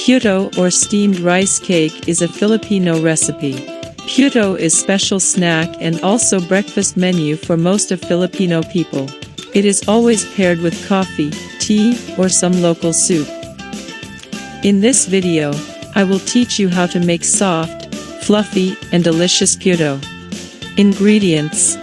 Puto or steamed rice cake is a Filipino recipe. Puto is special snack and also breakfast menu for most of Filipino people. It is always paired with coffee, tea, or some local soup. In this video, I will teach you how to make soft, fluffy, and delicious puto. Ingredients: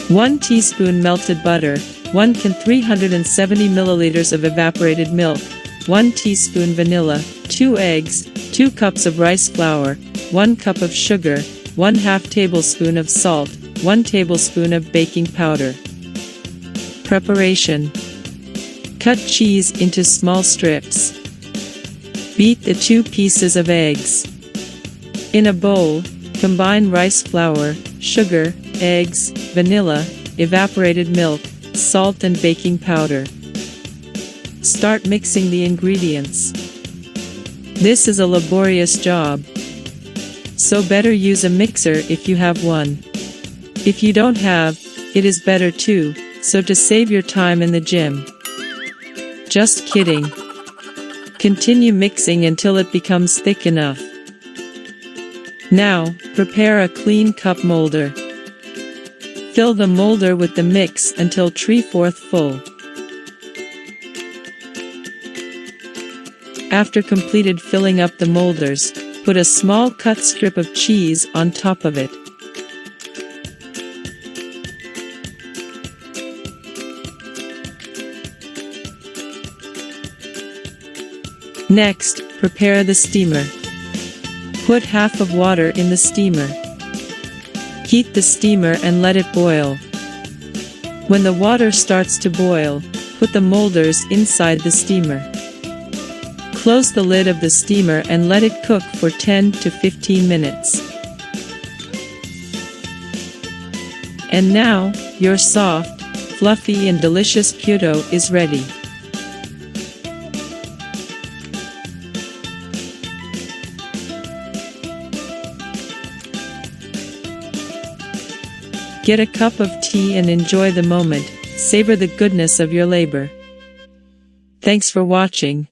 1 teaspoon melted butter, 1 can 370 milliliters of evaporated milk, 1 teaspoon vanilla, 2 eggs, 2 cups of rice flour, 1 cup of sugar, 1/2 tablespoon of salt, 1 tablespoon of baking powder. Preparation: cut cheese into small strips. Beat the 2 pieces of eggs. In a bowl, combine rice flour, sugar, eggs, vanilla, evaporated milk, salt and baking powder. Start mixing the ingredients. This is a laborious job, so better use a mixer if you have one. If you don't have, it is better too, so to save your time in the gym. Just kidding. Continue mixing until it becomes thick enough. Now, prepare a clean cup molder. Fill the molder with the mix until 3/4 full. After completed filling up the molders, put a small cut strip of cheese on top of it. Next, prepare the steamer. Put half of water in the steamer. Heat the steamer and let it boil. When the water starts to boil, put the molders inside the steamer. Close the lid of the steamer and let it cook for 10 to 15 minutes. And now, your soft, fluffy and delicious puto is ready. Get a cup of tea and enjoy the moment. Savor the goodness of your labor. Thanks for watching.